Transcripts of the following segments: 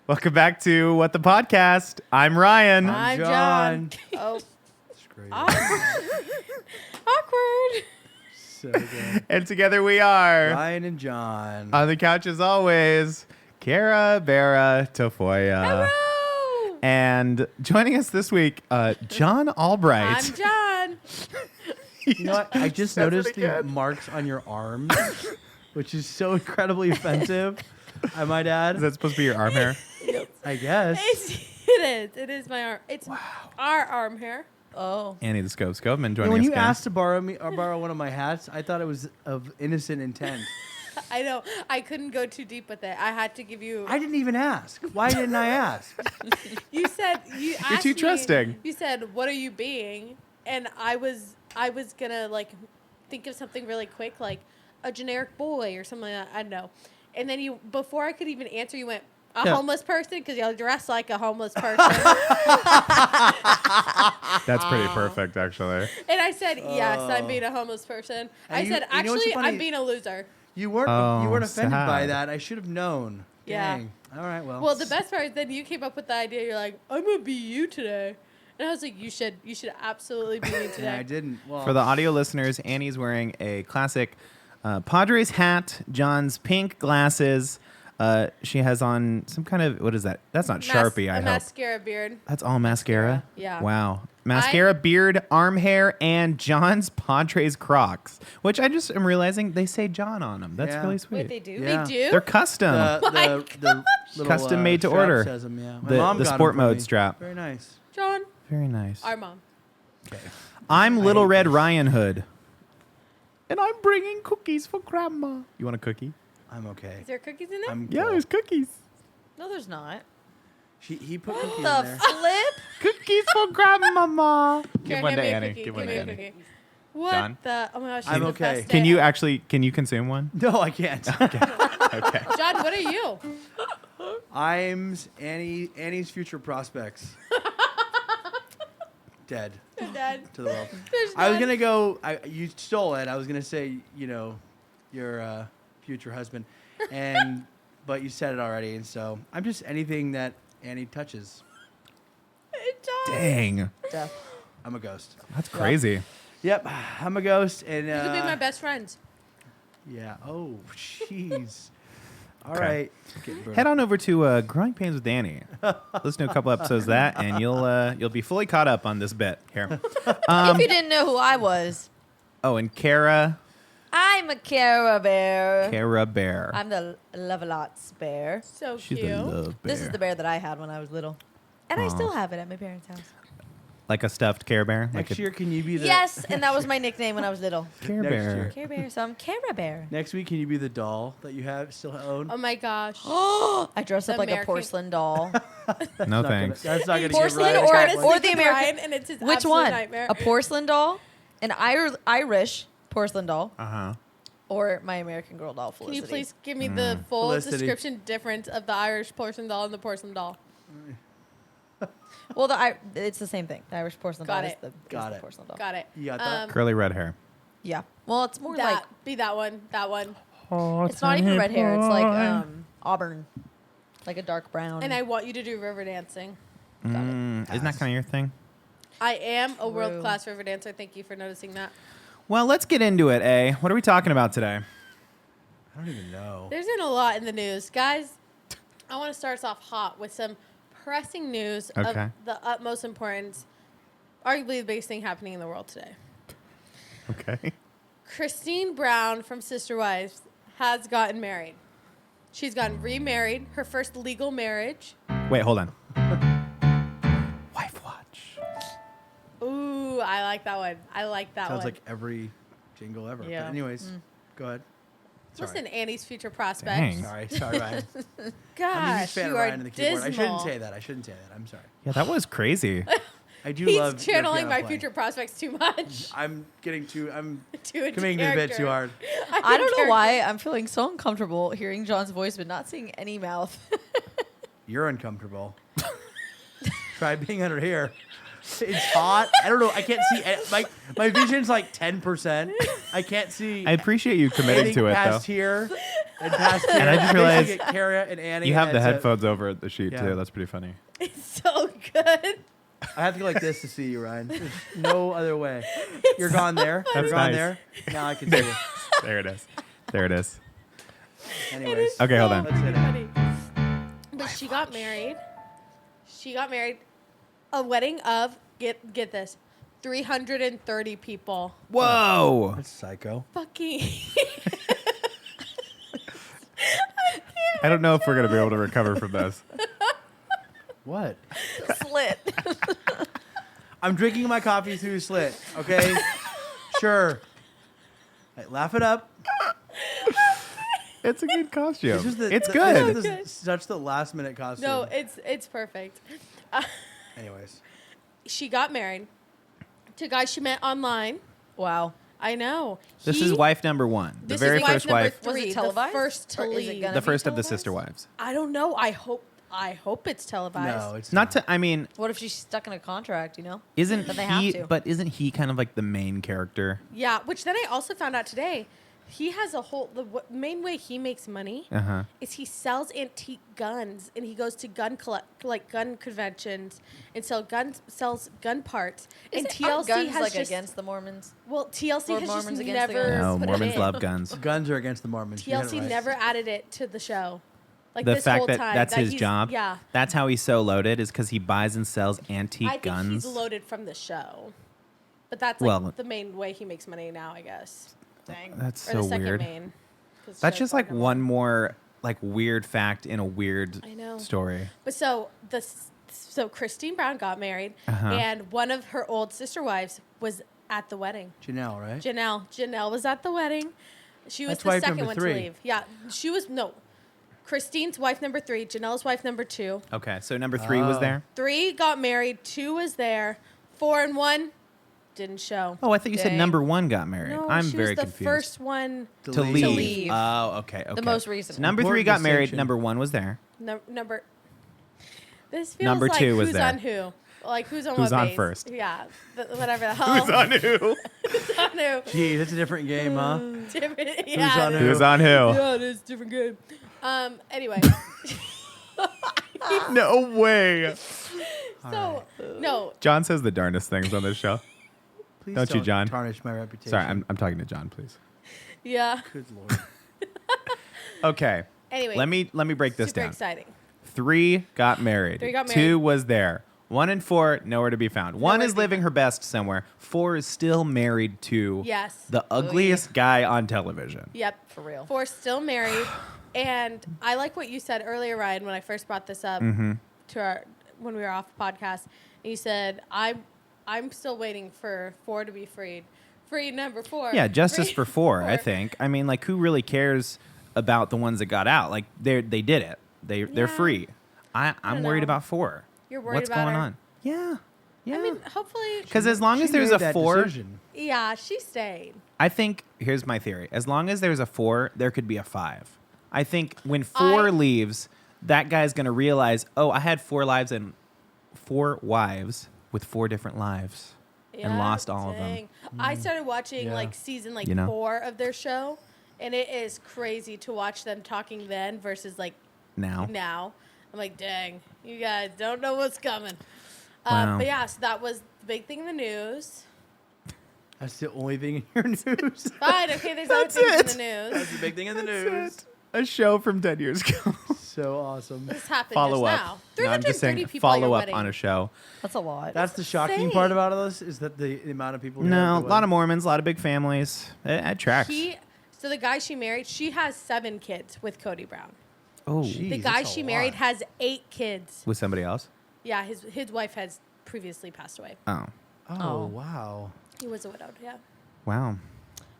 Welcome back to What the Podcast. I'm Ryan. I'm John. Oh, It's great. awkward. So good. And together we are, Ryan and John. on the couch as always, Cara Tafolla. Hello. And joining us this week, John Albright. I'm John. You know what? I just Says it noticed the again. marks on your arms, which is so incredibly offensive, I might add. Is that supposed to be your arm hair? I guess. It is. It is my arm. It's our arm hair. Oh. Annie the Skovmand And joining when us you again. asked to borrow one of my hats, I thought it was of innocent intent. I know. I couldn't go too deep with it. I had to give you. I didn't even ask. Why didn't I ask? You said you. Asked too me- trusting. You said, "What are you being?" And I was gonna like think of something really quick, like a generic boy or something like that. I don't know. And then you, before I could even answer, you went, "A Yeah. homeless person," because you're dressed like a homeless person. That's pretty perfect, actually. And I said, "Yes, I'm being a homeless person." And I you- said, you know what's "Actually, funny? I'm being a loser." You weren't Oh, offended by sad. that. I should have known. Yeah. Dang. All right, well. Well, the best part is then you came up with the idea. You're like, "I'm gonna be you today," and I was like, "You should absolutely be me today." Yeah, I didn't. Well, For the audio listeners, Annie's wearing a classic Padres hat, John's pink glasses. She has on some kind of, what is that? That's not Sharpie, I a hope. mascara beard. That's all mascara? Yeah. Wow. Mascara, beard, arm hair, and John's Padres Crocs, which I just am realizing they say John on them. That's Yeah. really sweet. Wait, they do? Yeah. They do. They're custom. the little, Custom made to strap order. Says 'em, yeah. My The- mom the got 'em sport for mode me. strap. Very nice. John, Very nice. our mom. Okay. I'm Little hate Red this. Ryan Hood. And I'm bringing cookies for Grandma. You want a cookie? I'm okay. Is there cookies in there? I'm Yeah, cool. there's cookies. No, there's not. He put cookies in The there. flip? Cookies for Grandmama. Here, Give one hand to me a Annie. cookie, Give one me to a Annie. cookie. What John? the? Oh my gosh, I'm the okay. best Can day you ever. can you consume one? No, I can't. Okay. John, what are you? I'm Annie's future prospects. Dead You're dead. to the world. There's I was none. gonna go. You stole it. I was gonna say, your future husband, but you said it already, and so I'm just anything that Annie touches. John. Dang. Death. I'm a ghost. That's crazy. Yep, I'm a ghost, and You could be my best friends. yeah. Oh, jeez. All Okay. right. Getting brutal. Head on over to Growing Pains with Danny. Listen to a couple episodes of that, and you'll be fully caught up on this bit here. If you didn't know who I was, Oh, and Cara I'm a Cara Bear. Bear. I'm the Love-A-Lots bear. So She's cute. a love bear. This is the bear that I had when I was little. And I Aw. still have it at my parents' house. Like a stuffed Care Bear. Like Next a year, can you be the Yes, and that was my nickname when I was little. Care next Bear. year. Care Bear, so I'm Cara Bear. Next week, can you be the doll that you still own? Oh my gosh. I dress up The like a American- porcelain doll. No Not thanks. Gonna, that's not gonna Porcelain get or- Ryan. or the American- Ryan, and it's his Which absolute one? Nightmare. A porcelain doll, an Irish porcelain doll, Uh-huh. or my American Girl doll, Can Felicity. you please give me the full Felicity. description difference of the Irish porcelain doll and the porcelain doll? Well, it's the same thing. The Irish porcelain Got doll it. is Got the it. porcelain doll. Got it. You got that? Curly red hair. Yeah. Well, it's more That like be that one. That one. it's not even red hair. It's like auburn, like a dark brown. And I want you to do river dancing. Isn't that kind of your thing? I am a True. world class river dancer. Thank you for noticing that. Well, let's get into it, eh? What are we talking about today? I don't even know. There's been a lot in the news, guys. I want to start us off hot with some pressing news Okay. of the utmost importance, arguably the biggest thing happening in the world today. Okay. Christine Brown from Sister Wives has gotten married. She's gotten remarried, her first legal marriage. Wait, hold on. Wife watch. Ooh, I like that one. I like that Sounds one. like every jingle ever. Yeah. But anyways, go ahead. Sorry. Listen, Annie's future prospects. Dang. Sorry, Ryan. I'm a huge Gosh, fan you of are Ryan and the keyboard. I shouldn't dismal. say that. I'm sorry. Yeah, that was crazy. I do He's love your channeling piano my playing. future prospects too much. I'm To committing to the bit too hard. I don't know why I'm feeling so uncomfortable hearing John's voice, but not seeing any mouth. You're uncomfortable. Try being under here. It's hot. I don't know. I can't see. My vision's like 10%. I can't see. I appreciate you committing anything to it, though. past here. And past And I just realized Cara and Annie. You have the had to- headphones over at the sheet Yeah. too. That's pretty funny. It's so good. I have to go like this to see you, Ryan. There's no other way. You're gone there. That's You're gone nice. there. Now I can see you. There it is. There it is. Anyways. Okay, hold on. Let's hit it. Funny. But she got married. She got married. A wedding of get this, 330 people. Whoa. That's psycho. Fucking. I don't know if we're gonna be able to recover from this. What? Slit. I'm drinking my coffee through a slit. Okay. Sure. Hey, laugh it up. It's a good costume. It's It's good. This is such the last minute costume. No, it's perfect. Anyways. She got married to a guy she met online. Wow. I know. This is wife number one. The This very is wife first number wife. Was it 3, televised? The first to Or is it leave. gonna The be first of the televised? sister wives. I don't know. I hope it's televised. No, it's Not to. I mean, What if she's stuck in a contract, you know? isn't But they have he? to. But isn't he kind of like the main character? Yeah, which then I also found out today. He has a whole. Main way he makes money Uh huh. is he sells antique guns, and he goes to gun conventions and sells gun parts. And Aren't TLC guns has like just against the Mormons? TLC Or has Mormons just against the never. guns? No, put it Mormons in. love guns. guns are against the Mormons. You had it TLC right. never added it to the show. Like The this fact whole that time, that's his he's- job. Yeah, That's how he's so loaded is because he buys and sells I antique think guns. he's loaded from the show, but that's like Well- the main way he makes money now, I guess. Dang. That's Or so the second weird. main. 'Cause That's show's just like number one more like weird fact in a weird I know. story. But so Christine Brown got married, Uh-huh. and one of her old sister wives was at the wedding. Janelle, right? Janelle was at the wedding. She was That's the wife second number one 3. to leave. Yeah, she was Christine's wife number 3, Janelle's wife number 2. Okay, so number 3 was Oh. there. 3 got married, 2 was there, 4 and 1 didn't show. Oh, I thought you said Dang. number 1 got married. No, I'm she very was the confused. first one. to leave. To leave. Oh, okay. The most recent So number one. 3 got Important married. distinction. Number 1 was there. Number. This feels Number like 2 was who's there. on who. Like who's on Who's what on base. first? Yeah, whatever the hell. Who's on who? Who's on who? Gee, that's a different game, huh? Different, yeah, on it who? is. Who's on who? Yeah, it is different game. Anyway, No way. so no, John says the darndest things on this show. Please Don't you, John? tarnish my reputation. Sorry, I'm talking to John, please. yeah. Good lord. Okay. Anyway, Let me break this super down. exciting. 3 got married. 3 got 2 married. was there. 1 and 4 nowhere to be found. 1 Nowhere is to be living her best somewhere. 4 is still married to Yes. the ugliest guy on television. Yep. for real. 4 still married, and I like what you said earlier, Ryan, when I first brought this up Mm-hmm. to when we were off the podcast. And you said I'm still waiting for 4 to be freed. Freed number 4. Yeah, justice Freed for 4, I number think. I mean, like, who really cares about the ones that got out? Like, they did it. They're Yeah. free. I'm don't worried know. about 4. You're worried What's about going her? on? Yeah. Yeah. I mean, hopefully. Because as long as She there's made a that 4, decision. Yeah, she stayed. I think, here's my theory. As long as there's a 4, there could be a 5. I think when 4 leaves, that guy's going to realize, oh, I had 4 lives and 4 wives with 4 different lives and lost all of them. dang. I started watching Yeah. like season You know? 4 of their show, and it is crazy to watch them talking then versus like Now. now. I'm like, dang, you guys don't know what's coming. Wow. But yeah, so that was the big thing in the news. That's the only thing in your news. Fine, okay, there's other That's things it. in the news. That's the big thing in the news. A show from 10 years ago. So awesome. This happened Follow just up. now. No, I'm just 330 saying people at your follow up wedding. on a show. That's a lot. That's the shocking insane. part about all this is that the amount of people. who No, have a the lot of wedding. Mormons, a lot of big families. It tracks. So the guy she married, she has 7 kids with Cody Brown. Oh, Jeez, The guy that's a she married lot. has 8 kids. with somebody else? Yeah, his wife has previously passed away. Oh, Oh, Oh. wow. He was a widowed, yeah. wow.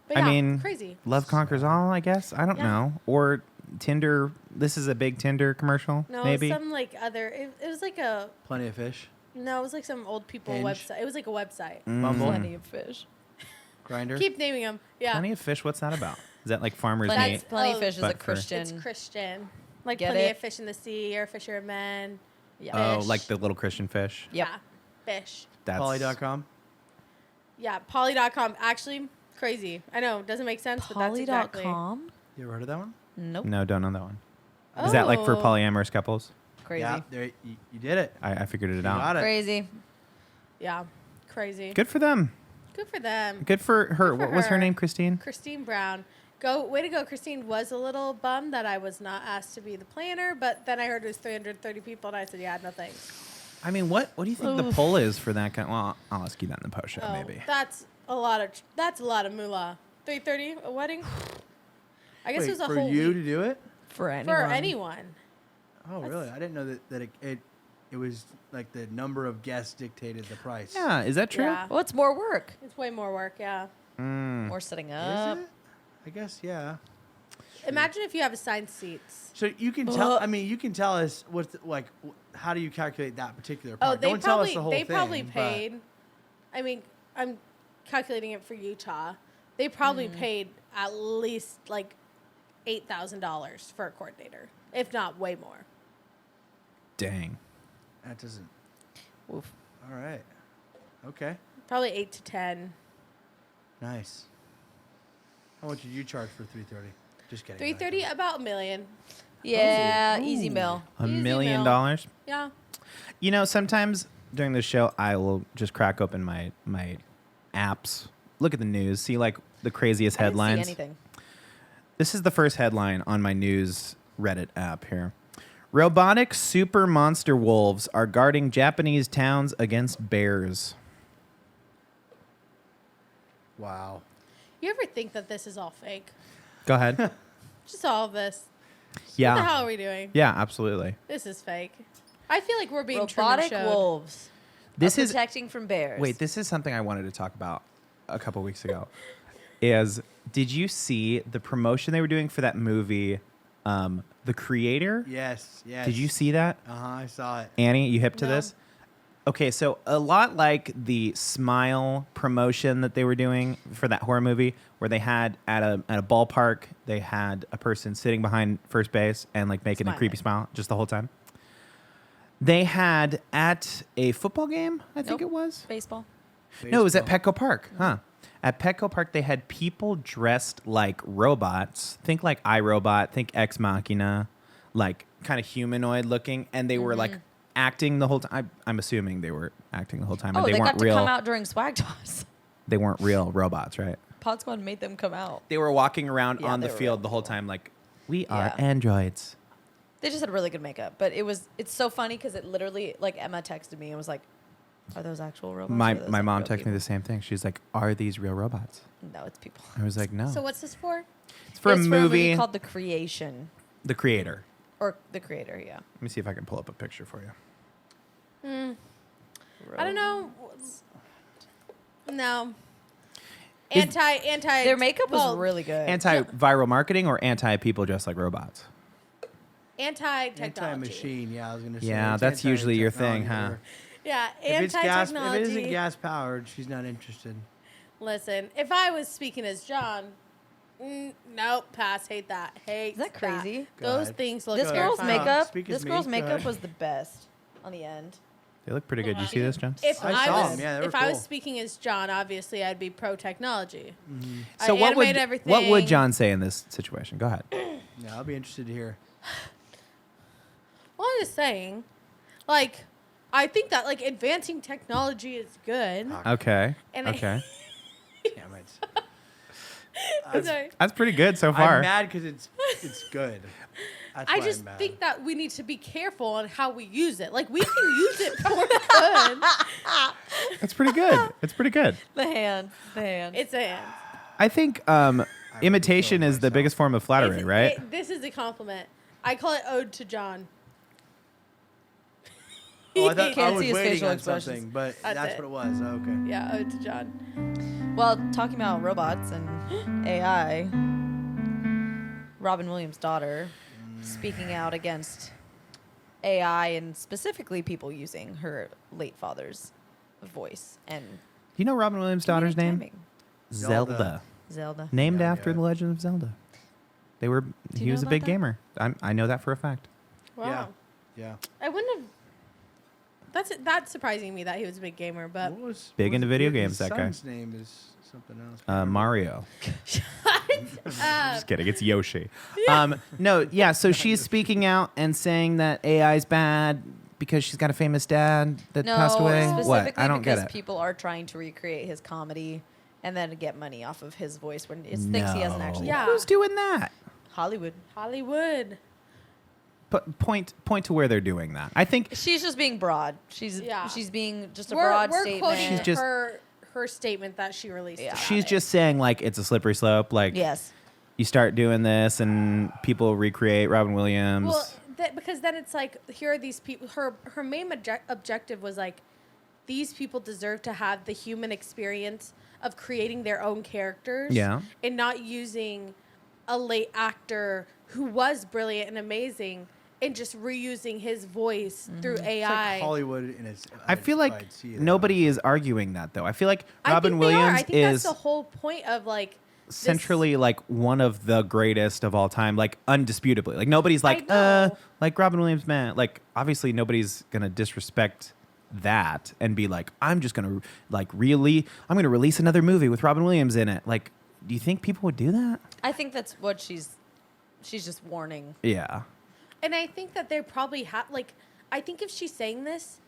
But I yeah, mean, crazy. Love conquers all, I guess. I don't Yeah. know. Or Tinder. This is a big Tinder commercial, No, maybe. some like other. It was like a. Plenty of fish. No, it was like some old people Hinge. website. It was like a website. Bumble. Plenty of fish. Grinder. Keep naming them. Yeah. Plenty of fish. What's that about? Is that like farmers Plenty, meat? plenty Oh, of fish is but a for- Christian. It's Christian. Like Get plenty it? of fish in the sea or fisher of men. Yeah. Oh, Fish. like the little Christian fish. Yep. Yeah. Fish. That's Poly.com. Yeah. Poly.com. Actually, crazy. I know. Doesn't make sense, but that's exactly. Poly.com? You ever heard of that one? Nope. No, don't know that one. Is that like for Oh. polyamorous couples? Crazy. Yeah, there, you did it. I figured it You out. got it. Crazy. Yeah, crazy. Good for them. Good for them. Good for her. Good for What was her her. name? Christine? Christine Brown. Way to go, Christine. Was a little bummed that I was not asked to be the planner, but then I heard it was 330 people, and I said, yeah, no thanks. I mean, what do you think the poll is for that kind? Well, I'll ask you that in the post show, Oh, maybe. that's a lot of moolah. 330 a wedding. I guess Wait, it was a for whole you week. to do it? For anyone. For anyone. Oh, really? I didn't know that it was like the number of guests dictated the price. Yeah, is that true? Yeah. Well, it's more work. It's way more work, yeah. More setting Is up. it? I guess, yeah. Imagine if you have assigned seats. So you can tell. I mean, you can tell us how do you calculate that particular part? Oh, they Don't tell us probably the whole they thing. probably but- paid. I mean, I'm calculating it for Utah. They probably paid at least like $8,000 for a coordinator, if not way more. Dang. That doesn't. Oof. All right. Okay. Probably 8 to 10. Nice. How much did you charge for 330? Just kidding. 330, about $1 million. Yeah, easy mill. $1 Easy million? mill. Yeah. You know, sometimes during the show, I will just crack open my apps, look at the news, see like the craziest I didn't headlines. see anything. This is the first headline on my news Reddit app here. Robotic super monster wolves are guarding Japanese towns against bears. Wow. You ever think that this is all fake? Go ahead. Just all of this. What the Yeah. hell are we doing? Yeah, absolutely. This is fake. I feel like we're being Robotic Truman showed. wolves. This are is protecting from bears. Wait, this is something I wanted to talk about a couple weeks ago. Did you see the promotion they were doing for that movie, The Creator? Yes. Yes. Did you see that? I saw it. Annie, you hip to No. this? Okay, so a lot like the Smile promotion that they were doing for that horror movie, where they had at a ballpark, they had a person sitting behind first base and like making a creepy smile just the whole time. They had at a football game, I think Nope. it was. Baseball. No, it was at Baseball. Petco Park, huh? At Petco Park, they had people dressed like robots. Think like iRobot, think Ex Machina, like kind of humanoid looking, and they were like acting the whole time. I'm assuming they were acting the whole time, Oh, and they they got weren't to real. come out during Swag Toss. They weren't real robots, right? Pod Squad made them come out. They were walking around Yeah, on the they were field real the whole cool. time, like we are Yeah. androids. They just had really good makeup, but it's so funny because it literally, like, Emma texted me and was like, "Are those actual robots?" My or are those, my like, mom real texted me people?" the same thing. She's like, "Are these real robots?" No, it's people. I was like, "No." So what's this for? it's for a It's movie. called The Creation, The Creator. or The Creator. Yeah. Let me see if I can pull up a picture for you. I don't know. No. Is- Anti. Their makeup was well, really good. Anti-viral marketing or anti-people dressed like robots? Anti-technology. Anti-machine. Yeah, I was gonna say. Yeah, it's that's usually your thing, anti-technology. Yeah, If it's gas, if anti-technology. it isn't gas powered, she's not interested. Listen, if I was speaking as John, nope, pass. Hate that. Hate. Is that crazy? Go Those ahead. things look This Good. girl's terrifying. makeup. Speak as This me. girl's Go makeup ahead. was the best on the end. They look pretty good. You see this, John? If I I, saw was, 'em. Yeah, they were if I was cool. speaking as John, obviously I'd be pro technology. So what would everything. what would John say in this situation? Go ahead. Yeah, I'll be interested to hear. Well, I'm just saying, like, I think that like advancing technology is good. Okay. And I- Okay. Damn it. Sorry. That's pretty good so far. I'm mad because it's good. That's I why just I'm mad. think that we need to be careful on how we use it. Like we can use it for good. That's pretty good. It's pretty good. The hand. It's a hand. I think imitation is the myself. biggest form of flattery, right? This is a compliment. I call it ode to John. Oh, I thought I Can't was see his waiting facial on expressions. something, but That's that's it. what it was. Oh, okay. Yeah, ode to John. Well, talking about robots and AI, Robin Williams' daughter speaking out against AI and specifically people using her late father's voice and You know Robin Williams' daughter's comedic name? timing. Zelda. Zelda. Named Yeah, after yeah. The Legend of Zelda. They were. you He was know a big about that? gamer. I know that for a fact. Wow. Yeah. I wouldn't have That's surprising me that he was a big gamer, but What was Big into video his games, that guy. son's name is something else. Mario. uh, Just kidding. It's Yoshi. No, yeah. So she's speaking out and saying that AI is bad because she's got a famous dad that passed away. Specifically What? I don't get because it. people are trying to recreate his comedy and then get money off of his voice when it's things he hasn't actually Yeah. done. Who's doing that? Hollywood. Hollywood. Point to where they're doing that. I think She's just being broad. She's Yeah. being just a We're broad quoting statement. She's just- her statement that she released. Yeah. about she's it. just saying like it's a slippery slope. Like Yes. you start doing this and people recreate Robin Williams. Well, because then it's like, here are these people. Her main objective was like, these people deserve to have the human experience of creating their own characters. Yeah. And not using a late actor who was brilliant and amazing and just reusing his voice through It's AI. like Hollywood in its. I feel like I'd see that. nobody is arguing that though. I feel like I Robin think they are. Williams I think is that's the whole point of like centrally like one of the greatest of all time, like undisputably. Like nobody's like know. like Robin Williams, man. Like obviously nobody's gonna disrespect that and be like, I'm just gonna I'm gonna release another movie with Robin Williams in it. Like, do you think people would do that? I think that's what she's just warning. Yeah. And I think that they probably have, like, I think if she's saying this,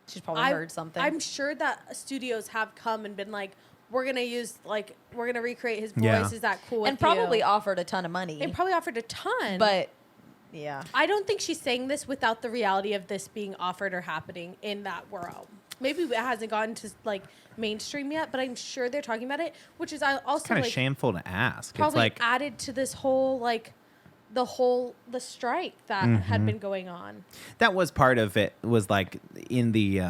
She's probably heard something. I'm sure that studios have come and been like, we're going to recreate his voice. Yeah. Is that cool? and with probably you? offered a ton of money. And probably offered a ton. But yeah. I don't think she's saying this without the reality of this being offered or happening in that world. Maybe it hasn't gotten to like mainstream yet, but I'm sure they're talking about it, which is also Kind of like shameful to ask. It's probably like added to this whole like the strike that had been going on. that was part of it. Was like in the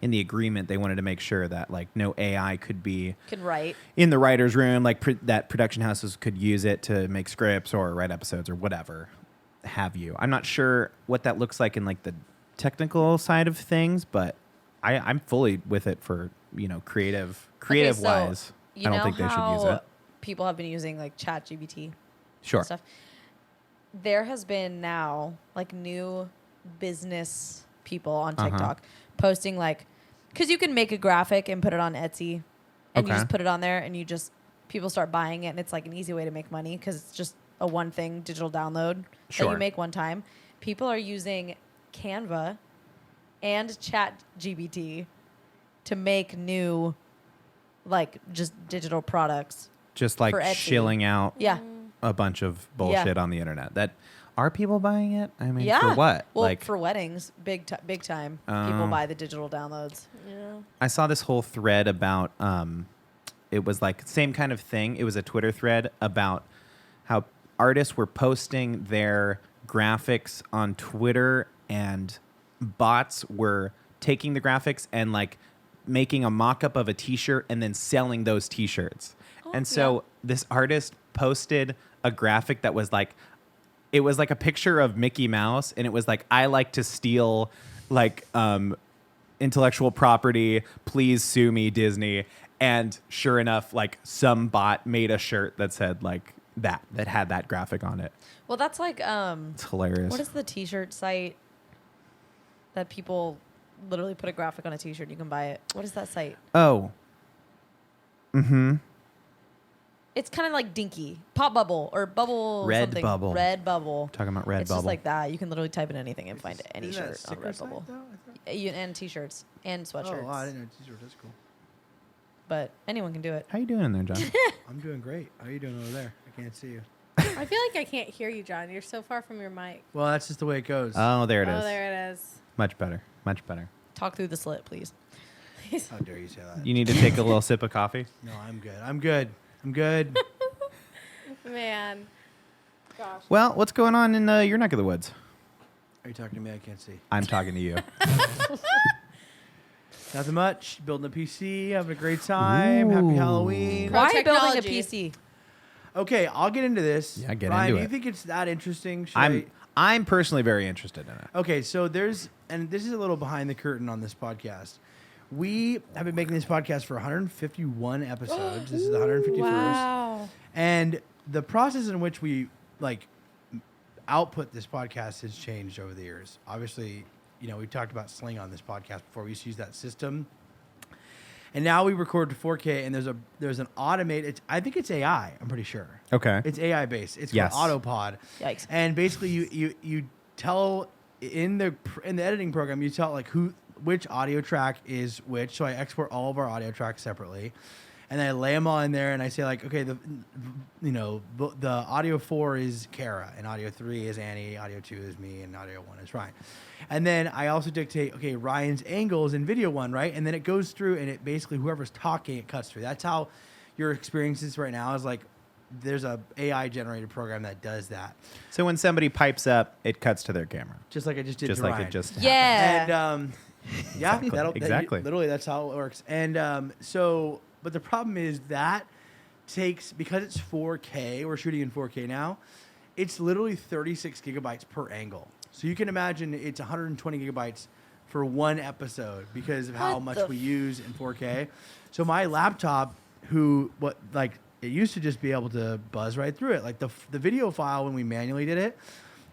agreement they wanted to make sure that like no AI could be Could write. in the writer's room, like that production houses could use it to make scripts or write episodes or whatever have you. I'm not sure what that looks like in like the technical side of things, but I'm fully with it for, creative Okay, so wise. you I don't know think they should use how it. people have been using like ChatGPT Sure. and stuff. There has been now like new business people on Uh-huh. TikTok posting like, because you can make a graphic and put it on Etsy, and you Okay. just put it on there, and people start buying it, and it's like an easy way to make money because it's just a one thing digital download that Sure. you make one time. People are using Canva and ChatGPT to make new, like just digital products. Just like for Etsy. shilling out Yeah. a bunch of bullshit on the internet. That are people buying it? I mean, Yeah. for what? Well, like for weddings, big time. Oh. People buy the digital downloads. Yeah. I saw this whole thread about it was like same kind of thing. It was a Twitter thread about how artists were posting their graphics on Twitter and bots were taking the graphics and like making a mock-up of a t-shirt and then selling those t-shirts. And so this artist posted a graphic that was like, it was like a picture of Mickey Mouse, and it was like, I like to steal like intellectual property, please sue me, Disney. And sure enough, like some bot made a shirt that said like that had that graphic on it. Well, that's like It's hilarious. what is the T-shirt site that people literally put a graphic on a T-shirt? You can buy it. What is that site? Oh. Mm-hmm. It's kind of like Dinky, Pop Bubble, or Bubble something. Redbubble. Redbubble. Talking about Redbubble. It's just like that. You can literally type in anything and find any Isn't that a shirt on sticker site, Redbubble. though, I thought? And T-shirts and sweatshirts. Oh, wow, I didn't know t-shirt. That's cool. But anyone can do it. How you doing in there, John? I'm doing great. How are you doing over there? I can't see you. I feel like I can't hear you, John. You're so far from your mic. Well, that's just the way it goes. Oh, there it is. Oh, there it is. Much better. Much better. Talk through the slit, please. How dare you say that? You need to take a little sip of coffee? No, I'm good. I'm good. I'm good. Man. Gosh. Well, what's going on in your neck of the woods? Are you talking to me? I can't see. I'm talking to you. Nothing much. Building a PC, having a great time. Happy Ooh. Halloween. Pro Why building a technology. PC? Okay, I'll get into this. Yeah, get Ryan, into do you it. think it's that interesting? Should I'm personally very interested in it. Okay, so and this is a little behind the curtain on this podcast. We have been making this podcast for 151 episodes. This is the 151st. Wow. And the process in which we output this podcast has changed over the years. Obviously, we talked about Sling on this podcast before. We used to use that system. And now we record to 4K, and there's an automated. I think it's AI. I'm pretty sure. Okay. It's AI based. It's Yes. called Autopod. Yikes. And basically, you tell in the editing program, you tell like which audio track is which. So I export all of our audio tracks separately, and then I lay them all in there, and I say like, okay, the audio 4 is Cara, and audio 3 is Annie, audio 2 is me, and audio 1 is Ryan. And then I also dictate, okay, Ryan's angle is in video 1, right? And then it goes through, and it basically, whoever's talking, it cuts through. That's how your experience is right now, is like, there's a AI generated program that does that. So when somebody pipes up, it cuts to their camera. Just like I just did Just to like Ryan. it just Yeah. And yeah, Exactly. literally, that's how it works. And but the problem is that takes, because it's 4K, we're shooting in 4K now, it's literally 36 gigabytes per angle. So you can imagine it's 120 gigabytes for one episode because of how What much the we use in 4K. So my laptop, it used to just be able to buzz right through it. Like the video file when we manually did it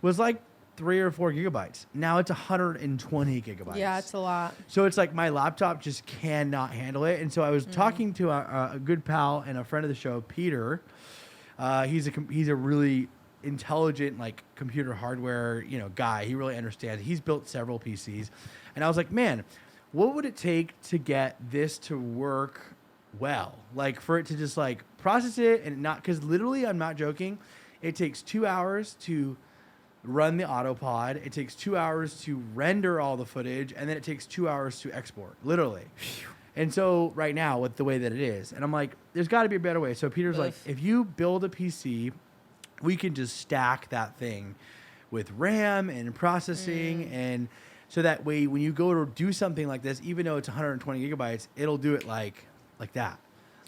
was like 3 or 4 gigabytes. Now it's 120 gigabytes. Yeah, it's a lot. So it's like my laptop just cannot handle it. And so I was talking to a good pal and a friend of the show, Peter. He's a really intelligent like computer hardware guy. He really understands. He's built several PCs, and I was like, man, what would it take to get this to work well? Like for it to just like process it and not, because literally, I'm not joking, it takes 2 hours to run the autopod. It takes 2 hours to render all the footage, and then it takes 2 hours to export, literally. And so right now, with the way that it is, and I'm like, there's got to be a better way. So Peter's like, if you build a PC, we can just stack that thing with RAM and processing, and so that way when you go to do something like this, even though it's 120 gigabytes, it'll do it like that,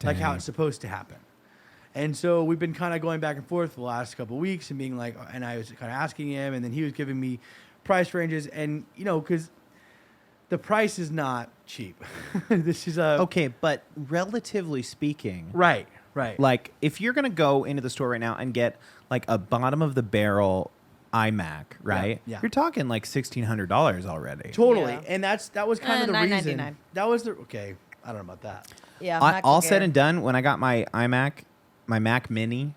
like how it's supposed to happen. And so we've been kind of going back and forth the last couple of weeks and being like, and I was kind of asking him, and then he was giving me price ranges, and because the price is not cheap. This is Okay, but relatively speaking, right. like if you're gonna go into the store right now and get like a bottom of the barrel iMac, right? Yeah. You're talking like $1,600 already. Totally, Yeah. and that was kind of the reason. $9.99. That was the okay. I don't know about that. Yeah. All MacBook said Air. and done, when I got my iMac, my Mac Mini,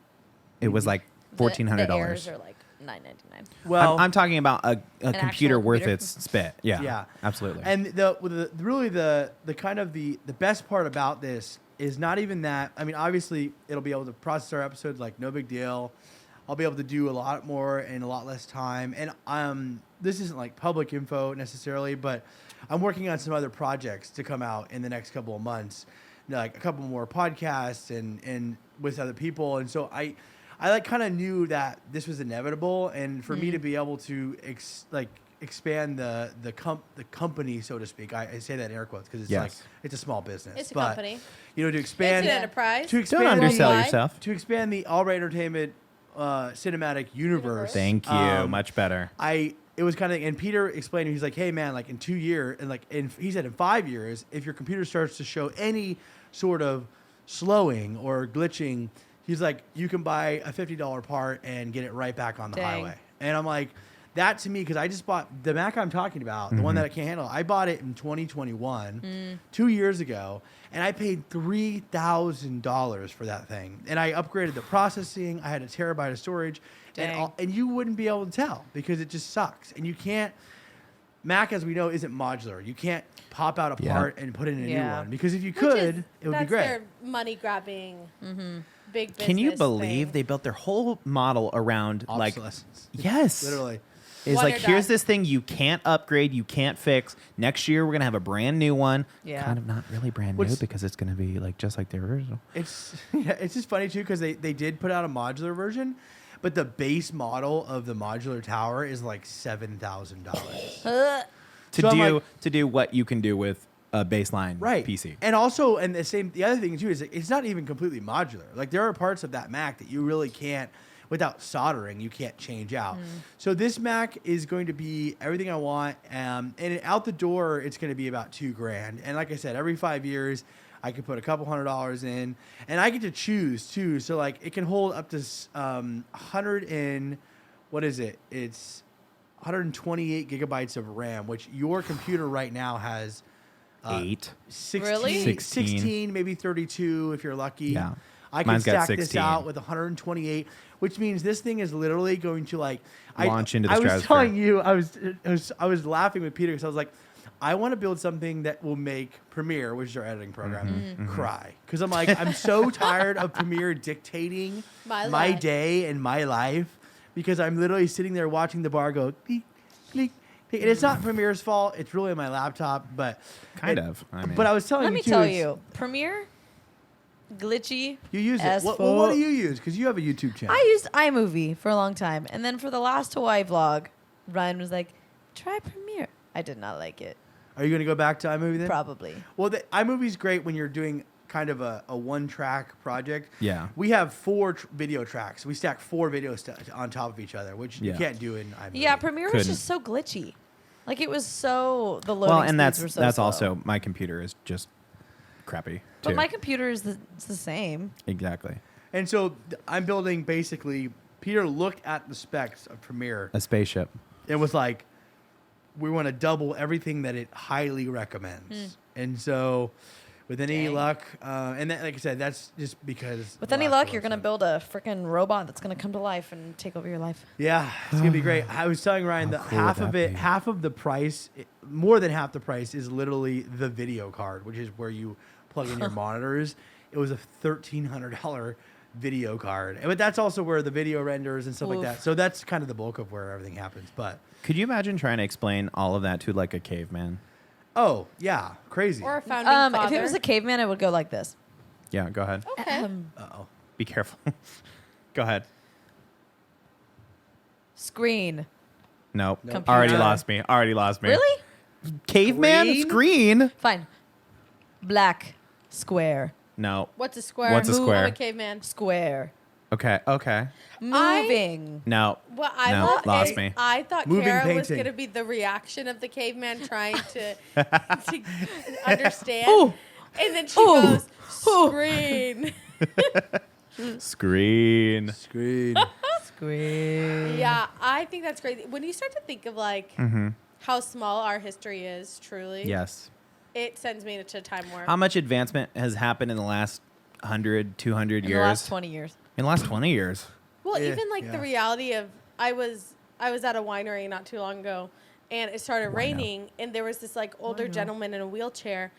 it was like $1,400. The Airs are like $9.99. Well, I'm talking about a computer actual worth computer? its spit. Yeah, Yeah. absolutely. and the kind of the best part about this is not even that. I mean, obviously, it'll be able to process our episodes like no big deal. I'll be able to do a lot more in a lot less time. And this isn't like public info necessarily, but I'm working on some other projects to come out in the next couple of months, like a couple more podcasts and with other people. And so I like kind of knew that this was inevitable, and for me to be able to expand the company, so to speak. I say that in air quotes because it's like it's a small business. It's a but, company. to expand It's an enterprise. to Don't expand undersell worldwide. yourself. to expand the Albright Entertainment cinematic universe. Thank you. Much better. It was kind of, and Peter explained, he's like, hey man, like in 2 years, and he said in 5 years, if your computer starts to show any sort of slowing or glitching, he's like, you can buy a $50 part and get it right back on the Dang. highway. And I'm like, that to me, because I just bought the Mac I'm talking about, the one that I can't handle. I bought it in 2021, 2 years ago, and I paid $3,000 for that thing. And I upgraded the processing. I had a terabyte of storage, Dang. and you wouldn't be able to tell because it just sucks. And you can't. Mac, as we know, isn't modular. You can't pop out a part and put in a new Yeah. one, because if you Which could, is- it would be that's great. their money grabbing big business. Can you believe thing. they built their whole model around like Obsolescence. yes, Literally. It's One like, or here's done. this thing you can't upgrade, you can't fix. Next year we're gonna have a brand new one. Yeah. Kind of not really brand new because it's gonna be like just like the original. It's it's just funny too, because they did put out a modular version, but the base model of the modular tower is like $7,000. So I'm like- To do what you can do with a baseline PC. And also, and the other thing too is it's not even completely modular. Like there are parts of that Mac that you really can't, without soldering, you can't change out. So this Mac is going to be everything I want, and out the door it's going to be about $2,000. And like I said, every 5 years I could put a couple $100s in, and I get to choose too. So like it can hold up to 100 and what is it? It's 128 gigabytes of RAM, which your computer right now has 8. 16, Really? 16, maybe 32 if you're lucky. Yeah. I can Mine's got stack this 16. out with 128, which means this thing is literally going to like Launch into the I was stratosphere. telling you, I was laughing with Peter because I was like, I want to build something that will make Premiere, which is our editing program, cry. Because I'm like, I'm so tired of Premiere dictating My my life. day and my life because I'm literally sitting there watching the bar go click, click, click. And it's not Premiere's fault. It's really my laptop, but Kind of. I mean, But I was telling Let you me too, tell it's- you, Premiere, glitchy. you use it. as What fuck. do you use? Because you have a YouTube channel. I used iMovie for a long time, and then for the last Hawaii vlog, Ryan was like, "Try Premiere." I did not like it. Are you going to go back to iMovie then? Probably. Well, the iMovie's great when you're doing kind of a one-track project. Yeah. We have 4 video tracks. We stack 4 videos on top of each other, which you Yeah. can't do in iMovie. Yeah, Premiere was Couldn't. just so glitchy. Like it was so the loading well, and speeds were so that's slow. also my computer is just crappy. But too. my computer is it's the same. Exactly. And so I'm building basically, Peter looked at the specs of Premiere A spaceship. and was like, we want to double everything that it highly recommends. And so with any Dang. luck, and that, like I said, that's just because. With the any last luck, one you're gonna said. build a freaking robot that's gonna come to life and take over your life. Yeah, it's gonna be great. I was telling Ryan that How cool would half of that it, be? half of the price, more than half the price is literally the video card, which is where you plug in your monitors. It was a $1,300 video card, but that's also where the video renders and stuff like Oof. that. So that's kind of the bulk of where everything happens. But Could you imagine trying to explain all of that to like a caveman? oh yeah, crazy. Or a founding father. If it was a caveman, it would go like this. Yeah, go ahead. Okay. Uh-oh. Be careful. Go ahead. Screen. Nope. Nope. Already Computer. lost me. Already lost me. Really? Caveman Screen? screen? Fine. Black. Square. No. What's a square? What's a I'm square? a caveman. Square. Okay. Okay. Moving. No. Well, I No, love lost it. me. I thought Moving Cara was painting. going to be the reaction of the caveman trying to understand. Ooh. And then she Ooh. goes, Ooh. screen. Screen. Screen. Screen. Yeah, I think that's crazy. When you start to think of like Mm-hmm. how small our history is, truly, Yes. it sends me to a time warp. How much advancement has happened in the last 100, 200 In years? the last 20 years. In the last 20 years. Well, Yeah, even like the yeah. reality of I was at a winery not too long ago, and it started raining, and there was this like older gentleman in a wheelchair,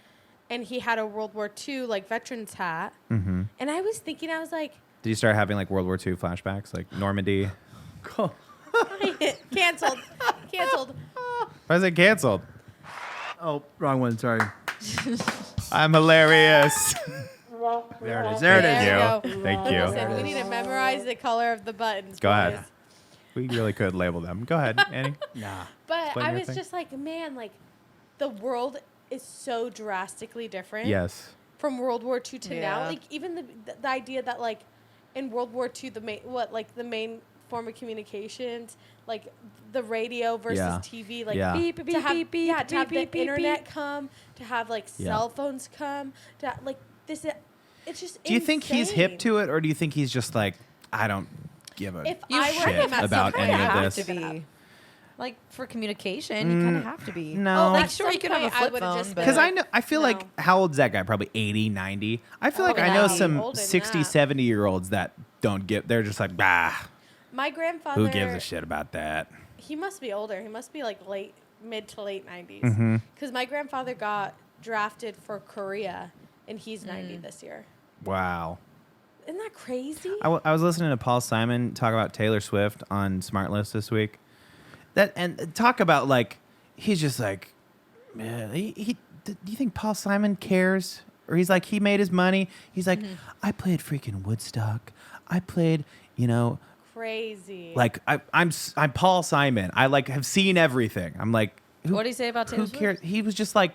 and he had a World War II like veterans hat, Mm-hmm. and I was thinking, I was like, Did you start having like World War II flashbacks, like Normandy? Cool. canceled. Why is it canceled? Oh, wrong one. Sorry. I'm hilarious. There it is. There it is. There Thank we you. go. Thank you. Listen, we need to memorize the color of the buttons. Go boys. ahead. We really could label them. Go ahead, Annie. Nah. But Explain I your was thing. just like, man, like the world is so drastically different. Yes. From World War II to now, Yeah. like even the idea that like in World War II the main form of communications, like the radio versus Yeah. TV, like Yeah. Beep, beep, to have, beep, beep, yeah, to have beep, the beep, internet beep. come, to have like Yeah. cell phones come, to like this. It's just. Do you think he's hip insane. to it, or do you think he's just like, I don't give a If You I were shit him at about some any point, of I would this? To give it up. be. Like for communication, you kind of have to be. No. Like At sure you some can have a point, I flip would've phone, just but been Because like, I know, I feel no. like, how old's that guy? Probably 80, 90. I feel like I know Probably some older than 60, that. 70-year-olds that don't give, they're just like, bah, My grandfather. who gives a shit about that? He must be older. He must be like mid to late 90s. Mm-hmm. Because my grandfather got drafted for Korea, and he's 90 this year. Wow. Isn't that crazy? I was listening to Paul Simon talk about Taylor Swift on Smart List this week. And talk about like, he's just like, man, do you think Paul Simon cares? Or he's like, he made his money. He's like, I played freaking Woodstock. I played, Crazy. like I'm Paul Simon. I like have seen everything. I'm like, what do you say about Taylor who Swift? cares? He was just like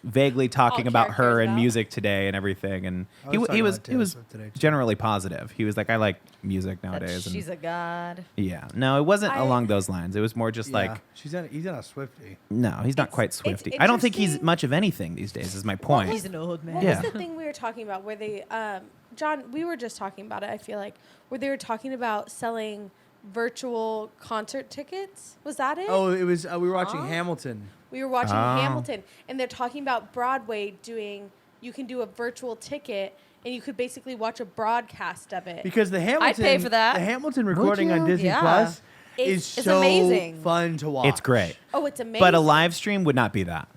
vaguely talking about Kara her cares and about. music today and everything, and I he was talking was about he Taylor was Swift today, too. generally positive. He was like, I like music That nowadays. she's And a god. yeah, no, it wasn't I- along those lines. It was more just like, he's not a Swiftie. no, he's not It's- quite it's Swifty. I don't think he's interesting. much of anything these days. Is my point. He's an old man. what Yeah. was the thing we were talking about where they, John, we were just talking about it, I feel like, where they were talking about selling virtual concert tickets. Was that it? Oh, it was. We were watching Hamilton. We were watching Oh. Hamilton, and they're talking about Broadway doing. You can do a virtual ticket, and you could basically watch a broadcast of it. Because the Hamilton, pay for that. The Hamilton recording you? on Disney Yeah. Plus It's is so amazing. fun to watch. It's great. Oh, it's amazing. But a live stream would not be that.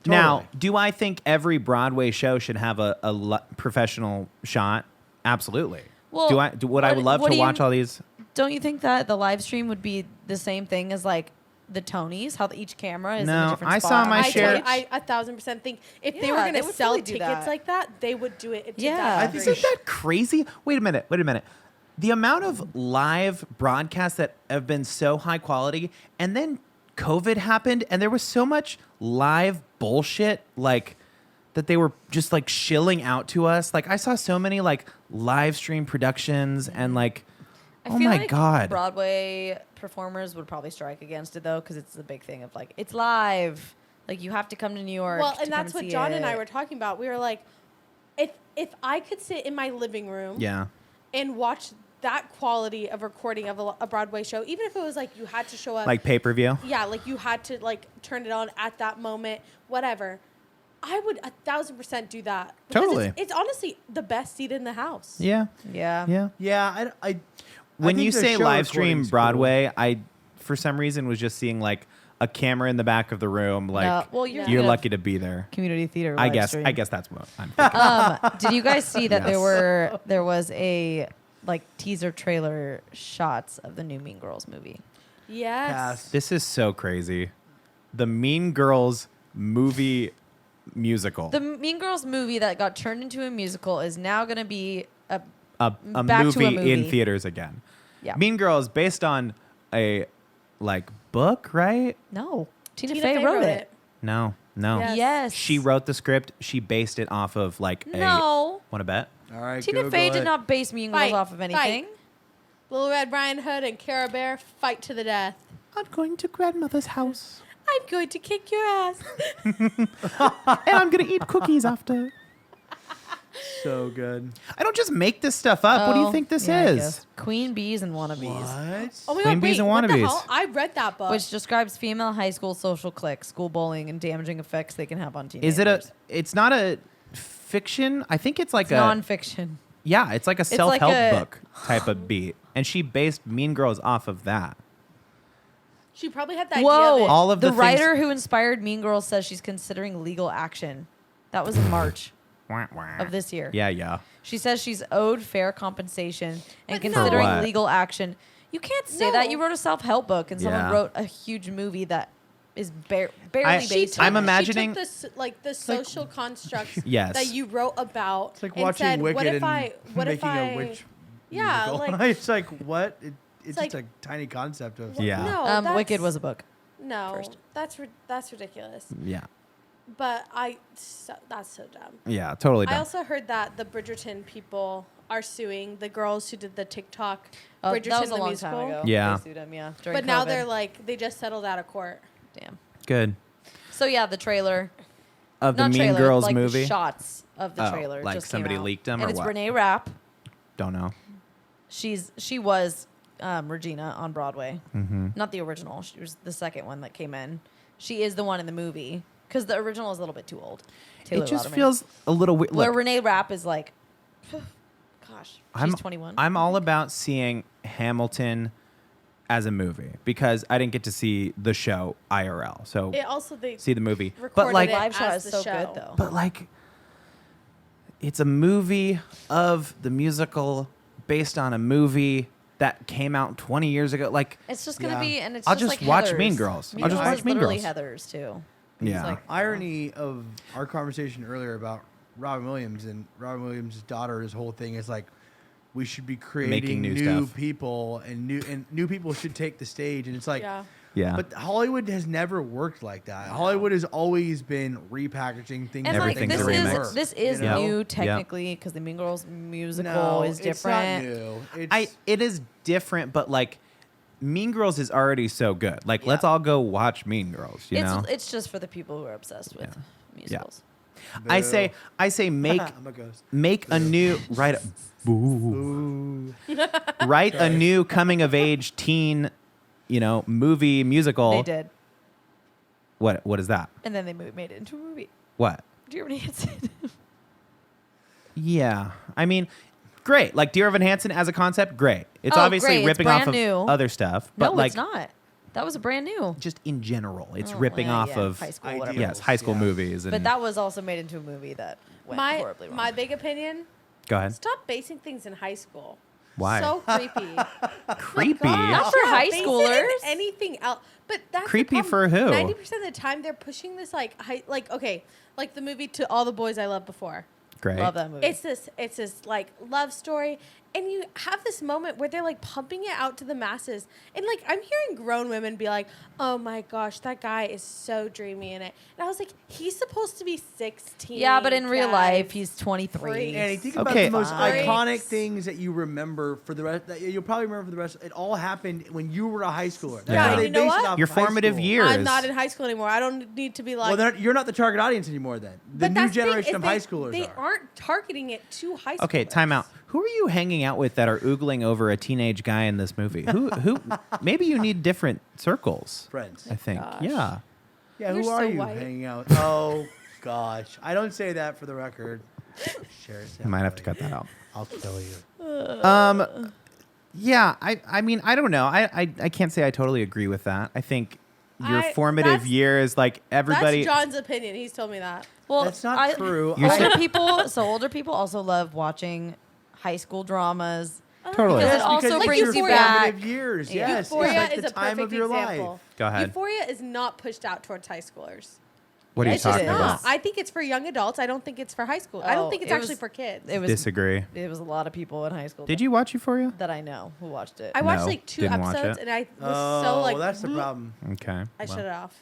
Now, Totally. do I think every Broadway show should have a professional shot? Absolutely. Well, I would love what to do you- watch all these? Don't you think that the live stream would be the same thing as like the Tonys? How each camera is in No, a different I spot? saw on my the share- stage? I 1,000% think if they Yeah, were going they to would sell fully do tickets that. like that, they would do it. To Yeah. that I think degree. Isn't that crazy? Wait a minute. The amount of live broadcasts that have been so high quality, and then COVID happened, and there was so much live bullshit, like that they were just like shilling out to us. Like I saw so many like live stream productions, and like, I oh feel my like god, Broadway performers would probably strike against it though, because it's the big thing of like it's live. Like you have to come to New York. Well, to and come that's what see John and I it. were talking about. We were like, if I could sit in my living room yeah. and watch that quality of recording of a Broadway show, even if it was like you had to show up, Like pay per view. yeah, like you had to like turn it on at that moment, whatever. I would 1,000% do that. Because Totally. It's honestly the best seat in the house. Yeah, Yeah. yeah. Yeah, I When think you the say show live stream recording's Broadway, I for some reason was just seeing like a camera in the back of the room. Like No, well, you're Yeah. you're thinking of lucky to be there. community theater. I live guess. stream. I guess that's what I'm thinking. Did you guys see that Yes. there was a like teaser trailer shots of the new Mean Girls movie? Yes. Pass. This is so crazy. The Mean Girls movie musical. The Mean Girls movie that got turned into a musical is now going to be a a back to a movie in movie. theaters again. yeah. Mean Girls based on a like book, right? No, Tina, Tina Fey wrote it. No, no. Yes. Yes, She wrote the script. She based it off of like a. No, Want to bet? All right, Tina Google Fey it. did not base Mean Girls Fight, off of anything. fight. Little Red Riding Hood and Cara Bear fight to the death. I'm going to grandmother's house, I'm going to kick your ass. and I'm gonna eat cookies after. So good. I don't just make this stuff up. What do you Oh, think this yeah, I is? guess. Queen Bees and Wannabes, What? Oh my Queen god, Bees wait, and what the Wannabes. hell? I read that book. which describes female high school social cliques, school bullying, and damaging effects they can have on teenagers. Is it a? It's not a fiction. I think it's like It's a. nonfiction? Yeah, it's like a like self-help a- book type of beat, and she based Mean Girls off of that. She probably had the idea Whoa! of it. All of the the things- writer who inspired Mean Girls says she's considering legal action. That was in March of this year. Yeah. She says she's owed fair compensation and But no. considering For what? legal action. You can't say No. that. You wrote a self-help book and someone Yeah. wrote a huge movie that is barely I- based I'm on it. imagining- she took the social constructs Yes. that you wrote about. It's like and watching said, Wicked what if and I, what if making I, a witch Yeah, musical. like- it's like what? It's like- just a tiny concept of. Yeah. No, Wicked that's- was a book. No, first. that's ridiculous. Yeah. But that's so dumb. Yeah. Totally I dumb. also heard that the Bridgerton people are suing the girls who did the TikTok Oh, Bridgerton that was a the long musical. time ago. Yeah. They sued him, yeah. During But now COVID. they're like they just settled out of court. damn. Good. So yeah, the trailer. Of the Not Mean trailer, Girls like movie. The shots of the Oh, trailer. like just came somebody out. leaked them and or it's what? Renee Rapp. Don't know. She was Regina on Broadway. Mm-hmm. Not the original. She was the second one that came in. She is the one in the movie because the original is a little bit too old. Taylor It just Lautner. feels a little weird. where Look, Renee Rapp is like, gosh, she's 21. I'm all about seeing Hamilton as a movie because I didn't get to see the show IRL. So It also they see the movie. But recorded like it live shot as is the so good show. though. but like it's a movie of the musical based on a movie that came out 20 years ago. Like It's just gonna Yeah. be, and it's I'll just just like watch Heathers. Mean Girls. Mean I'll just Girls watch is Mean literally Girls. Heathers too. yeah. like- Irony of our conversation earlier about Robin Williams and Robin Williams' daughter. His whole thing is like, we should be creating new new stuff. people, and new people should take the stage. And it's like, yeah. Yeah. but Hollywood has never worked like that. Hollywood has always been repackaging things. And that Everything's like a didn't remix. work, this is you know? new Yep. technically because the Mean Girls musical No, is different. It's not new. It's, it is different, but like Mean Girls is already so good. Like let's Yeah. all go watch Mean Girls, you know? It's just for the people who are obsessed with Yeah. musicals. I say make I'm a ghost. make a new Ooh. write a new coming of age teen, movie musical. They did, What is that? and then they made it into a movie. What? Dear Evan Hansen. Yeah. I mean, great. Like Dear Evan Hansen as a concept, great. It's Oh, obviously great. It's ripping off brand of new. other stuff, but No, like it's not. That was a brand new. just in general, it's Oh, ripping yeah, off yeah, of high school, Ideals. whatever. yes, high school Yeah. movies and But that was also made into a movie that went horribly wrong. My big opinion: Go ahead. stop basing things in high school. Why? So creepy. Creepy. Not for high Base it in schoolers. anything else, but that's Creepy for who? 90% of the time, they're pushing this like the movie To All the Boys I Loved Before. Great. Love that movie. It's this like love story, and you have this moment where they're like pumping it out to the masses, and like I'm hearing grown women be like, "Oh my gosh, that guy is so dreamy in it," and I was like, "He's supposed to be 16." yeah, but in real guys. life, he's 23. Freak. Annie, think Okay. about the most Fine. iconic things that you remember for the rest. That you'll probably remember for the rest. It all happened when you were a high schooler. That's Yeah. how they You know base it what? off Your of high formative school. years. I'm not in high school anymore. I don't need to be like. Well, you're not the target audience anymore. Then the but new that's the thing, generation is of high schoolers They are. aren't targeting it to high schoolers. Okay, time out. Who are you hanging out with that are oogling over a teenage guy in this movie? Who maybe you need different circles. Friends. I think. Gosh. Yeah. Yeah, You're who are so you white. hanging out with? Oh, gosh. I don't say that for the record. Share it. I might have to cut that out. I'll kill you. Yeah, I mean, I don't know. I can't say I totally agree with that. I think your formative that's- years, like everybody. That's John's opinion. He's told me that. Well, That's not true. You're Older people also love watching high school dramas. Totally. Because Yes, it also because it's brings your you back. formative years. Yeah. Yes, Euphoria it's like is the a time perfect of your example. life. Go ahead. Euphoria is not pushed out towards high schoolers. What are you It's just talking not. about? I think it's for young adults. I don't think it's for high school. I don't Oh, think it's it actually was- for kids. It was Disagree. It was a lot of people in high school. Did you watch Euphoria? that I know who watched it? I watched No, like 2 didn't watch episodes it. and I was Oh, so like. well, that's the "Bloop." problem. Okay. I well. shut it off.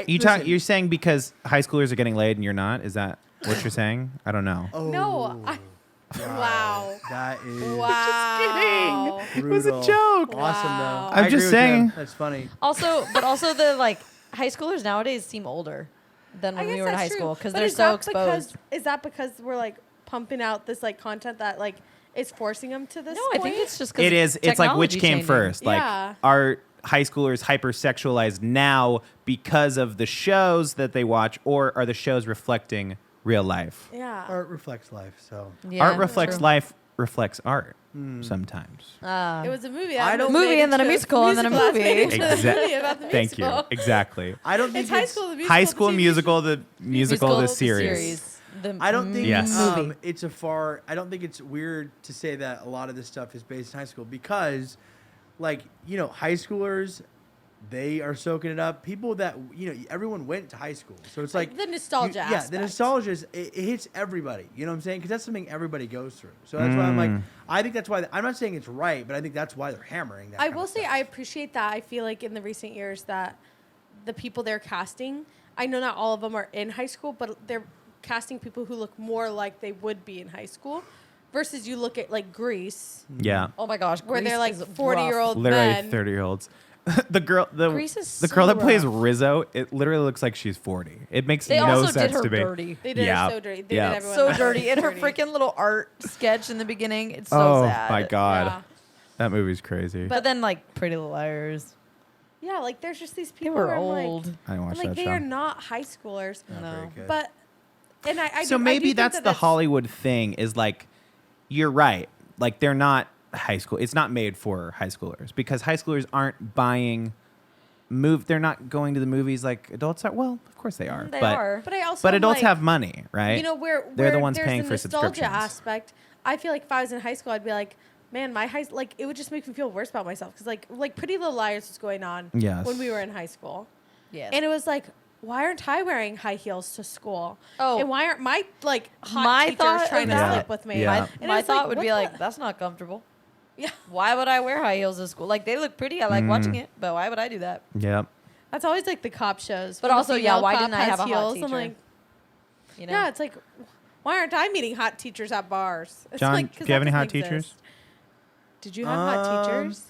Listen. You're saying because high schoolers are getting laid and you're not? Is that what you're saying? I don't know. Oh, No, wow. That is Wow. It was a brutal. joke. Awesome though. Wow. I I'm agree just with saying. him. That's funny. Also, the like high schoolers nowadays seem older than I when we guess were in high that's true. school because But they're is so that exposed. Is that because we're like pumping out this like content that like is forcing them to this? No, I think point? it's just because It is. It's like which came changing. first. Like, Yeah. are high schoolers hypersexualized now because of the shows that they watch, or are the shows reflecting real life? Yeah. Art reflects life. So Yeah, Art reflects true. life, reflects art sometimes. It was a movie. I That don't- was Movie made and then a into musical and then a that's movie. made into a Exact- movie about the Thank you. musical. Exactly. I don't think It's High School the Musical. High the School TV Musical, the musical, the the series. The I don't think Yes. movie. it's a far. I don't think it's weird to say that a lot of this stuff is based in high school because, like, high schoolers, they are soaking it up. People that everyone went to high school, so it's like The nostalgia Yeah, the aspect. nostalgia it hits everybody. You know what I'm saying? Because that's something everybody goes through. So that's why I'm like, I think that's why I'm not saying it's right, but I think that's why they're hammering that. I kind will of say stuff. I appreciate that. I feel like in the recent years that the people they're casting, I know not all of them are in high school, but they're casting people who look more like they would be in high school. Versus you look at like Grease, Yeah. Oh my gosh, where they're Grease like is 40-year-old Literally men. 30-year-olds. the girl Grease is the girl so that plays rough. Rizzo, it literally looks like she's 40. It makes They no also did sense her to me. dirty. They did Yeah. her so dirty. They Yeah. did everyone So else dirty. And her dirty. freaking little art sketch in the beginning, it's so Oh sad. my god. Yeah. That movie's crazy. But then like Pretty Little Liars. Yeah, like there's just these They people were where I'm old. like, I didn't watch I'm like that they show. are not high schoolers. Not No. very good. But and I So do- I do maybe think that's that the Hollywood thing is like, you're right. Like they're not high school. It's not made for high schoolers because high schoolers aren't buying they're not going to the movies like adults are. Well, of course they are. They but, are. But I also But am adults like, have money, right? You know where They're the ones there's paying the for nostalgia subscriptions. aspect. I feel like if I was in high school, I'd be like, man, my high like it would just make me feel worse about myself because like Pretty Little Liars was going on Yes. when we were in high school, Yes. and it was like, why aren't I wearing high heels to school? Oh. and why aren't my like hot My teachers thought trying to of that- sleep with me? Yeah. And My it's thought like, would what be the- like, that's not comfortable. yeah, Why would I wear high heels to school? Like they look pretty. I like watching it, but why would I do that? Yep. that's always like the cop shows. But when the also, yeah, female why cop didn't I has have a hot heels. teacher? I'm like, You know? yeah, it's like, why aren't I meeting hot teachers at bars? It's John, like, 'cause do you have that any hot doesn't teachers? exist. Did you have hot teachers?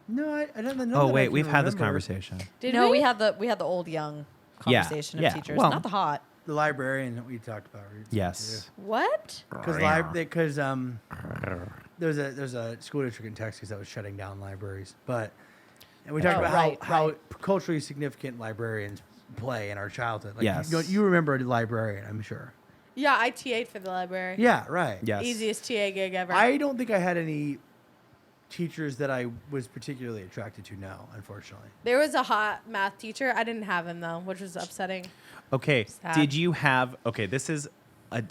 No, I don't know. Oh wait, we've had this conversation. Did no, we? we had the old young Yeah, conversation yeah, of teachers, well- not the hot. The librarian that we talked about. Yes. What? Because there's a school district in Texas that was shutting down libraries, and we talked about how culturally significant librarians play in our childhood. Like, Yes. you remember a librarian, I'm sure. Yeah, I TA'd for the library. Yeah, right. Yes. Easiest TA gig ever. I don't think I had any teachers that I was particularly attracted to now, unfortunately. There was a hot math teacher. I didn't have him though, which was upsetting. Okay. Sad. Did you have? Okay, this is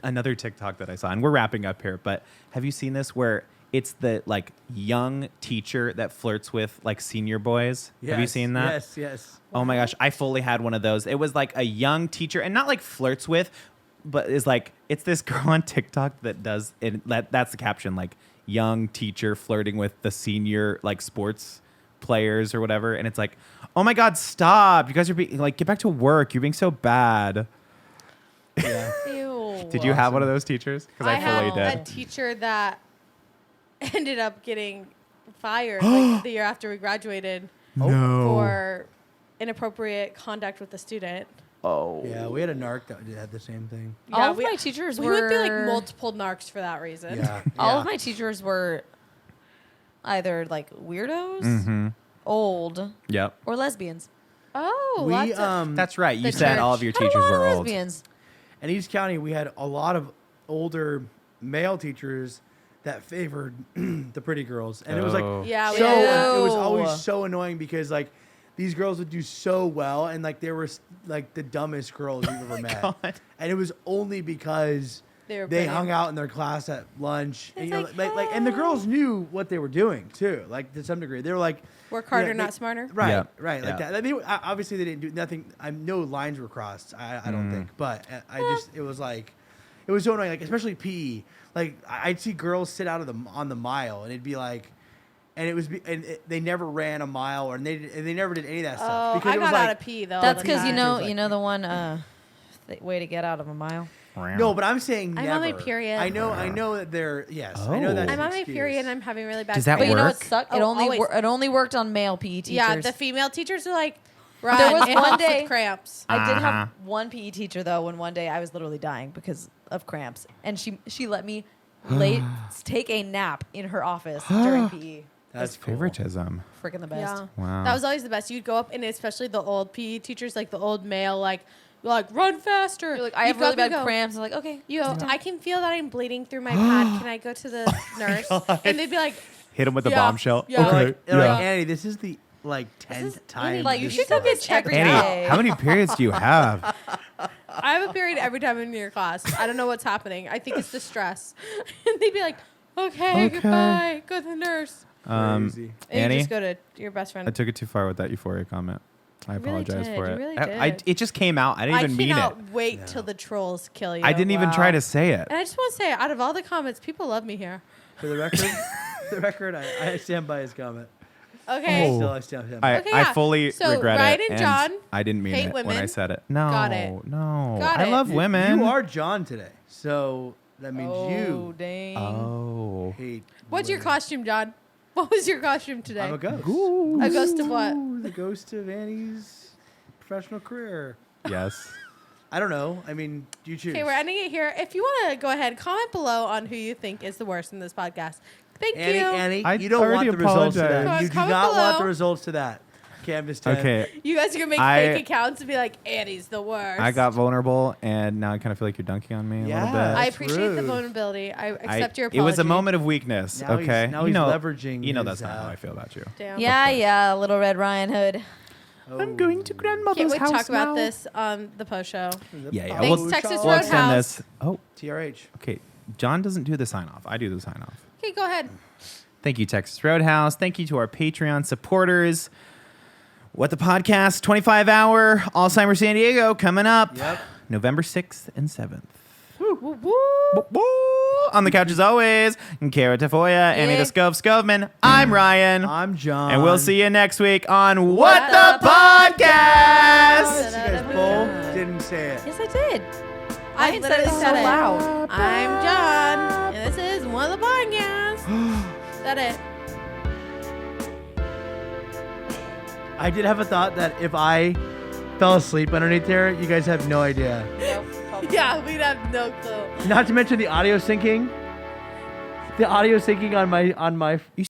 another TikTok that I saw, and we're wrapping up here. But have you seen this where it's the like young teacher that flirts with like senior boys? Have you seen that? Yes. Oh my gosh, I fully had one of those. It was like a young teacher, and not like flirts with, but is like it's this girl on TikTok that does it. That's the caption, like young teacher flirting with the senior like sports players or whatever, and it's like, oh my God, stop! You guys are being like, get back to work. You're being so bad. Yeah. Ew. Did you have one of those teachers? Because I fully had did. a teacher that ended up getting fired like the year after we graduated for inappropriate conduct with the student. Oh. Yeah, we had a narc that had the same thing. All of my teachers we went through like multiple narcs for that reason. Yeah. All of my teachers were either like weirdos, old, Yep. or lesbians. Oh, We lots of, That's right. You The said church. all of your Had a teachers lot of were old. lesbians. In East County, we had a lot of older male teachers that favored the pretty girls, and it was like Oh. yeah, we so had it was Ew. always so annoying because like these girls would do so well, and like they were like the dumbest girls you've ever met, God. and it was only because They were they pretty. hung out in their class at lunch, and, It's you know, like, and the girls knew what they were doing too, like to some degree. They were like work harder, you know, not smarter. Right, Yeah. right, like Yeah. that. I mean, obviously they didn't do nothing. No lines were crossed. I don't think, but I just it was like it was so annoying. Like especially PE. Like I'd see girls sit out of on the mile, and it'd be like, and it was they never ran a mile, or they never did any of that stuff. Oh, Because I it was got like, out of pee though. That's all the because time. Like- you know the one the way to get out of a mile. No, but I'm saying I'm never. on my period. I know that they're I know that's Oh. I'm an on my excuse. period and I'm having really bad. Does that But you know what work? sucked? Oh, always. It only worked on male PE teachers. Yeah, the female teachers are like, There Ryan, was it one helps day- with cramps. I did Uh-huh. have one PE teacher though, when one day I was literally dying because of cramps, and she let me take a nap in her office during PE. That's cool. favoritism. Freaking the best. Yeah. Wow. That was always the best. You'd go up, and especially the old PE teachers, like the old male, like run faster. You're like, I have You'd really go up and bad go, cramps. I'm like, okay. You go, I can feel that I'm bleeding through my pad. Can I go to the nurse? And they'd be like, Hit him with a Yeah. bombshell. Yeah. They're Okay. like, they're like, yeah. Annie, this is the like 10th time. like, you this should go started." get checked Annie, day. how many periods do you have? I have a period every time I'm in your class. I don't know what's happening. I think it's the stress. And they'd be like, okay, goodbye. Go to the nurse. Crazy. And Annie, you just go to your best friend. I took it too far with that euphoria comment. I You really apologize did. for You it. really I did. it just came out. I didn't even mean it. cannot wait till the trolls kill you. I didn't even try to say it. And I just want to say, out of all the comments, people love me here. For the record, I stand by his comment. Okay. Oh. Still, I stand by. Okay, I yeah. fully So, regret Ryan it. and John I didn't mean hate it when I women. said it. No, Got it. no. Got I it. love women. You are John today, so that means Oh, you dang. Oh. hate. What's your women. costume, John? What was your costume today? I'm a ghost. A ghost of what? Ooh, the ghost of Annie's professional career. Yes. I don't know. I mean, you choose. Okay, we're ending it here. If you want to go ahead, comment below on who you think is the worst in this podcast. Thank Annie, you. Annie, I you don't want already the results to apologized. that. You do Comment not want below. the results to that. Canvas 10. Okay. You guys are going to make fake accounts and be like, Annie's the worst. I got vulnerable, and now I kind of feel like you're dunking on me a Yeah. little bit. I That's appreciate the rude. vulnerability. I accept your It apology. was a moment of weakness. Now okay. he's- now you he's know, leveraging You know his, that's not how I feel about you. Damn. Yeah, Little Red Riding Hood. Oh. I'm going to grandmother's Can't wait to house talk about now. this on the post show. Yeah, yeah. Thanks, We'll- Texas We'll extend Roadhouse. this. Oh, TRH. okay. John doesn't do the sign off. I do the sign off. Okay, go ahead. Thank you, Texas Roadhouse. Thank you to our Patreon supporters. What the Podcast 25-hour Alzheimer's San Diego coming up Yep. November 6th and 7th. Woo, woo. Woo, woo. On the couch as always, Cara Tafolla, Annie Yeah. the Skovmand. I'm Ryan. I'm John. And we'll see you next week on What the the Podcast. Yes, you guys both didn't say it. Yes, I did. I said literally it so said it. loud. I'm John, and this is one of the podcasts. Said it. I did have a thought that if I fell asleep underneath there, you guys have no idea. Nope. probably. Yeah, we'd have no clue. Not to mention the audio syncing. The audio syncing on my